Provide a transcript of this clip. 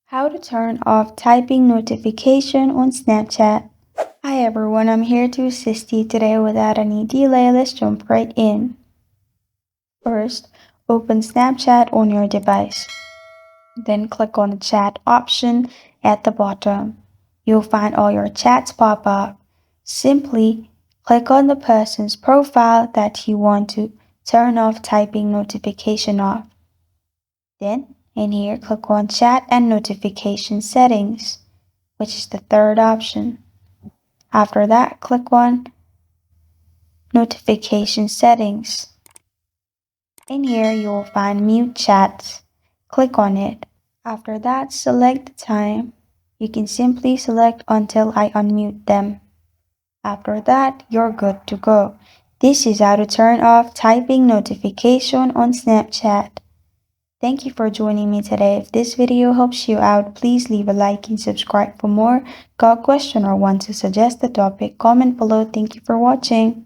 How to turn off typing notification on Snapchat. Hi everyone, I'm here to assist you today without any delay. Let's jump right in. First, open Snapchat on your device. Then click on the chat option at the bottom. You'll find all your chats pop up. Simply click on the person's profile that you want to turn off typing notification off. Then, in here, click on Chat and Notification Settings, which is the third option. After that, click on Notification Settings. In here, you will find Mute Chats. Click on it. After that, select the time. You can simply select until I unmute them. After that, you're good to go. This is how to turn off typing notification on Snapchat. Thank you for joining me today. If this video helps you out, please leave a like and subscribe for more. Got a question or want to suggest a topic? Comment below. Thank you for watching.